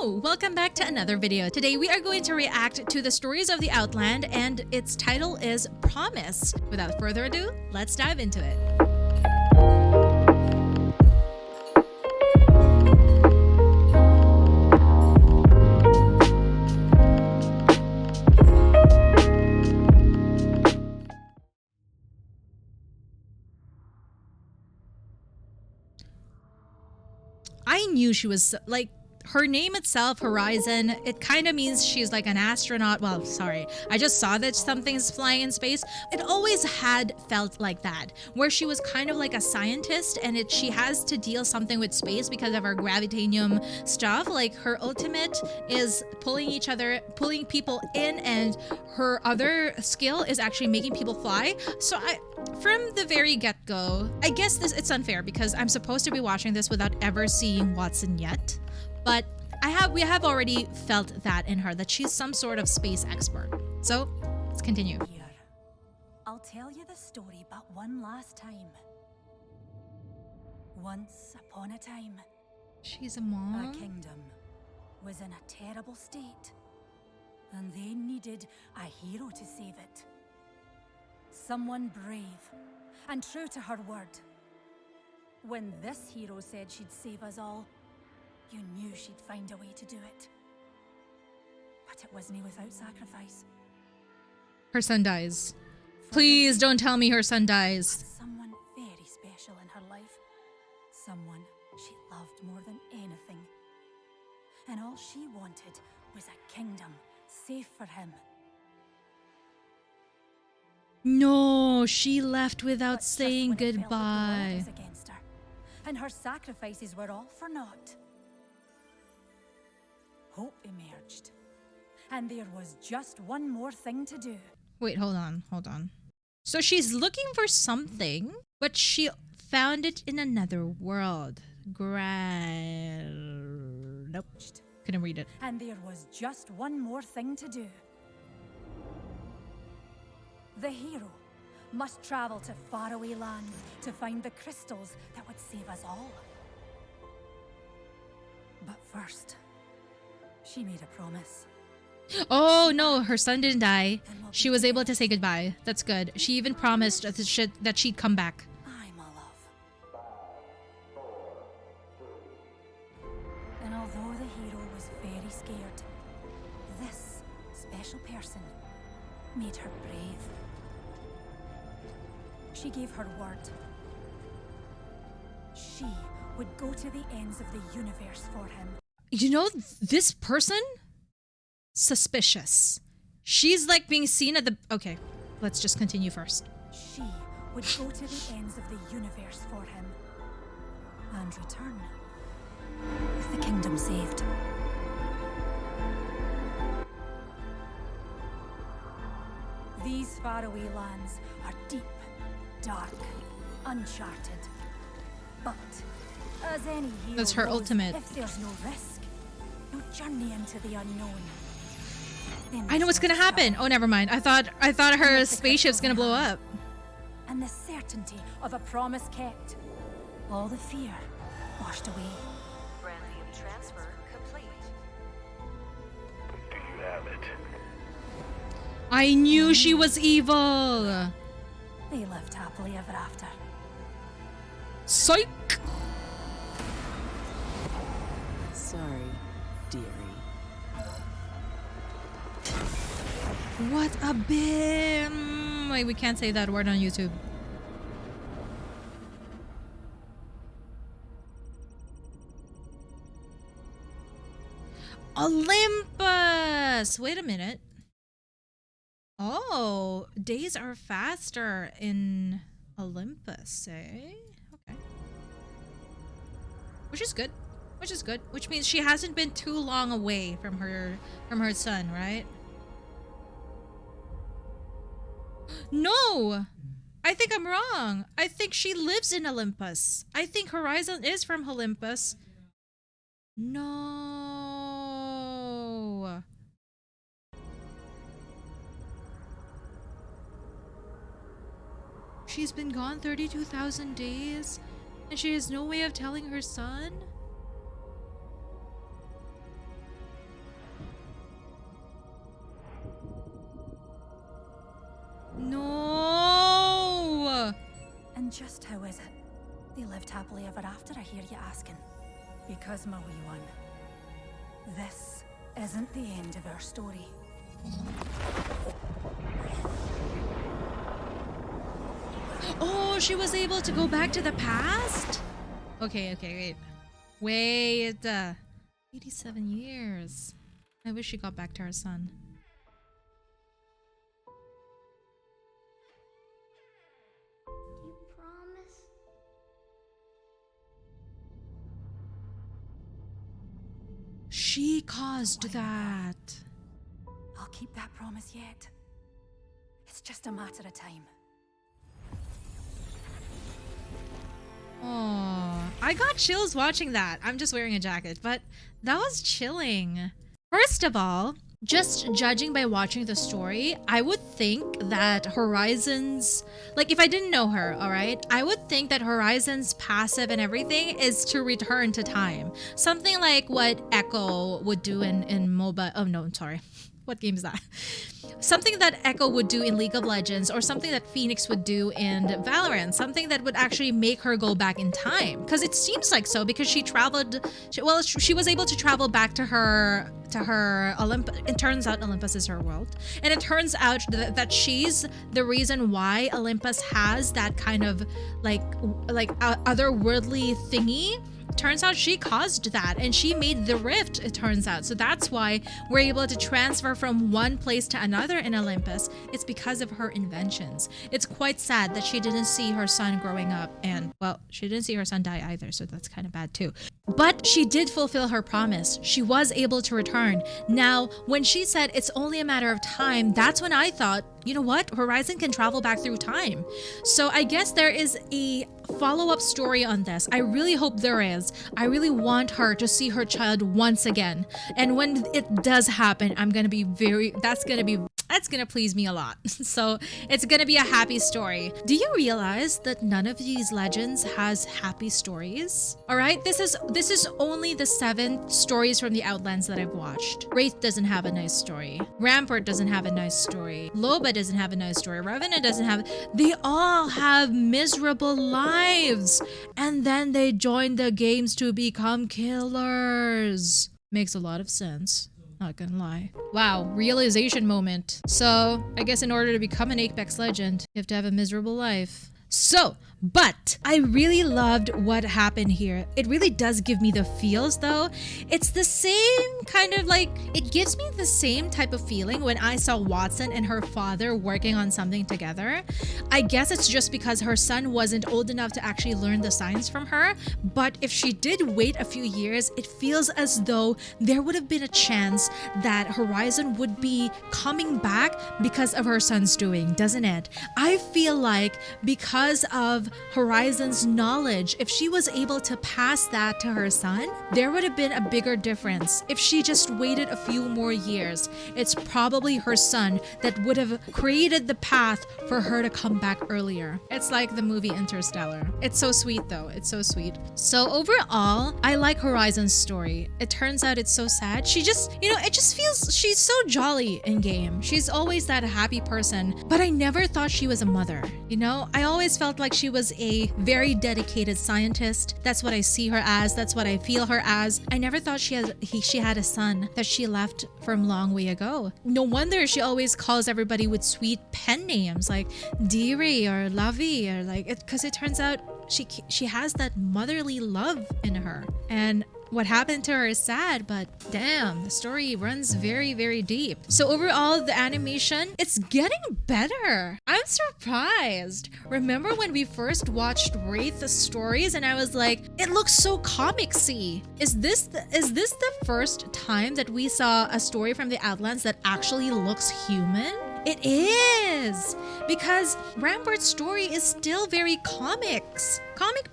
Hello! Welcome back to another video. Today we are going to react to the stories of the Outland, and its title is Promise. Without further ado, let's dive into it. I knew she was like, her name itself, Horizon, it kind of means she's like an astronaut. Well, sorry, I just saw that something's flying in space. It always had felt like that, where she was kind of like a scientist, and she has to deal something with space because of her gravitanium stuff. Like her ultimate is pulling people in, and her other skill is actually making people fly. So from the very get-go, I guess it's unfair because I'm supposed to be watching this without ever seeing Watson yet. But we have already felt that in her, that she's some sort of space expert. So let's continue. Here, I'll tell you the story but one last time. Once upon a time, She's a mom. a kingdom was in a terrible state, and they needed a hero to save it. Someone brave and true to her word. When this hero said she'd save us all, you knew she'd find a way to do it. But it wasn't without sacrifice. Her son dies. Please don't tell me her son dies. Someone very special in her life. Someone she loved more than anything. And all she wanted was a kingdom safe for him. No, she left without But just saying when it felt like the world goodbye. was against her, and her sacrifices were all for naught, hope emerged. And there was just one more thing to do. Wait, hold on. So she's looking for something, but she found it in another world. Nope. Couldn't read it. And there was just one more thing to do. The hero must travel to faraway lands to find the crystals that would save us all. But first, she made a promise. Oh no, her son didn't die. She was able to say goodbye. That's good. She even promised that she'd come back. Aye, my love. And although the hero was very scared, this special person made her brave. She gave her word. She would go to the ends of the universe for him. You know, this person? Suspicious. She's like being seen at the... Okay, let's just continue first. She would go to the ends of the universe for him and return with the kingdom saved. These faraway lands are deep, dark, uncharted. But as any hero That's her knows, ultimate. if there's no risk, no journey into the unknown, then I know what's gonna there's no happen. trouble. Oh, never mind. I thought her With the spaceship's gonna blow crystals up. and the certainty of a promise kept. All the fear washed away. Brandlium transfer complete. Do you have it? I knew she was evil. They lived happily ever after. Psych. Sorry, dearie. What a bim. Wait, we can't say that word on YouTube. Olympus! Wait a minute. Oh, days are faster in Olympus, eh? Okay. Which is good. Which means she hasn't been too long away from her son, right? No! I think I'm wrong. I think she lives in Olympus. I think Horizon is from Olympus. No. She's been gone 32,000 days, and she has no way of telling her son? How is it? They lived happily ever after, I hear you asking. Because, my wee one, this isn't the end of our story. Oh, she was able to go back to the past? Okay, wait. 87 years. I wish she got back to her son. You promise? She caused that. I'll keep that promise yet. It's just a matter of time. Oh, I got chills watching that. I'm just wearing a jacket, but that was chilling. First of all, just judging by watching the story, I would think that Horizon's, like if I didn't know her, all right, I would think that Horizon's passive and everything is to return to time. Something like what Echo would do in MOBA. Oh no, I'm sorry. What game is that? Something that Echo would do in League of Legends, or something that Phoenix would do in Valorant, something that would actually make her go back in time. Because it seems like so, because she traveled, she was able to travel back to her Olympus. It turns out Olympus is her world. And it turns out that she's the reason why Olympus has that kind of like otherworldly thingy. Turns out she caused that, and she made the rift, it turns out. So that's why we're able to transfer from one place to another in Olympus. It's because of her inventions. It's quite sad that she didn't see her son growing up, and well, she didn't see her son die either, so that's kind of bad too. But she did fulfill her promise. She was able to return. Now, when she said it's only a matter of time, that's when I thought, you know what? Horizon can travel back through time. So I guess there is a follow-up story on this. I really hope there is. I really want her to see her child once again. And when it does happen, I'm gonna be that's gonna please me a lot. So it's gonna be a happy story. Do you realize that none of these legends has happy stories? All right, this is only the 7 stories from the Outlands that I've watched. Wraith doesn't have a nice story. Rampart doesn't have a nice story. Loba doesn't have a nice story. Revenant doesn't have. They all have miserable lives, and then they join the games to become killers. Makes a lot of sense. Not gonna lie. Wow, realization moment. So, I guess in order to become an Apex legend, you have to have a miserable life. So, but I really loved what happened here. It really does give me the feels though. It's the same kind of like, it gives me the same type of feeling when I saw Watson and her father working on something together. I guess it's just because her son wasn't old enough to actually learn the science from her. But if she did wait a few years, it feels as though there would have been a chance that Horizon would be coming back because of her son's doing, doesn't it? I feel like because of Horizon's knowledge, if she was able to pass that to her son, there would have been a bigger difference. If she just waited a few more years, it's probably her son that would have created the path for her to come back earlier. It's like the movie Interstellar. It's so sweet though. It's so sweet. So overall, I like Horizon's story. It turns out it's so sad. She just, it just feels she's so jolly in game. She's always that happy person, but I never thought she was a mother. I always felt like she was a very dedicated scientist. That's what I see her as. That's what I feel her as. I never thought she had a son that she left from long way ago. No wonder she always calls everybody with sweet pen names like Deary or Lovey, or like because it turns out she has that motherly love in her. And what happened to her is sad, but damn, the story runs very, very deep. So overall, the animation, it's getting better. I'm surprised. Remember when we first watched Wraith's stories and I was like, it looks so comicsy. Is this the first time that we saw a story from the Outlands that actually looks human? It is, because Rampart's story is still very comic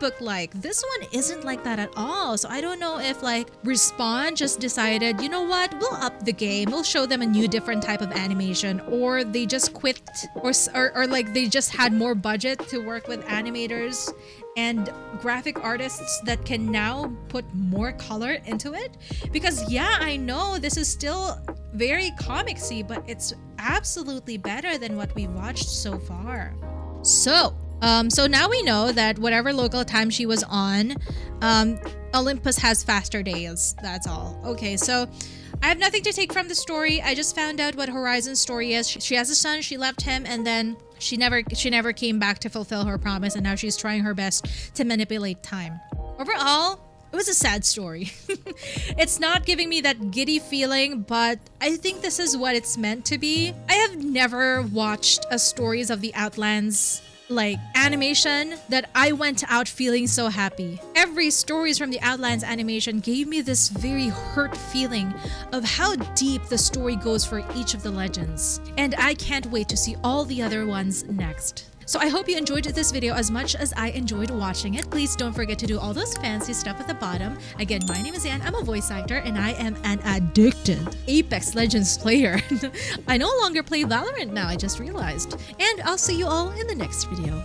book like. This one isn't like that at all. So I don't know if like Respawn just decided, you know what, we'll up the game, we'll show them a new different type of animation, or they just quit, or like they just had more budget to work with animators and graphic artists that can now put more color into it. Because yeah, I know this is still very comicsy, but it's absolutely better than what we watched so far. So So now we know that whatever local time she was on, Olympus has faster days. That's all. Okay, so I have nothing to take from the story. I just found out what Horizon's story is. She has a son, she left him, and then she never came back to fulfill her promise, and now she's trying her best to manipulate time. Overall, it was a sad story. It's not giving me that giddy feeling, but I think this is what it's meant to be. I have never watched a stories of the Outlands like animation that I went out feeling so happy. Every stories from the Outlands animation gave me this very hurt feeling of how deep the story goes for each of the legends. And I can't wait to see all the other ones next. So I hope you enjoyed this video as much as I enjoyed watching it. Please don't forget to do all those fancy stuff at the bottom. Again, my name is Anne, I'm a voice actor, and I am an addicted Apex Legends player. I no longer play Valorant now, I just realized. And I'll see you all in the next video.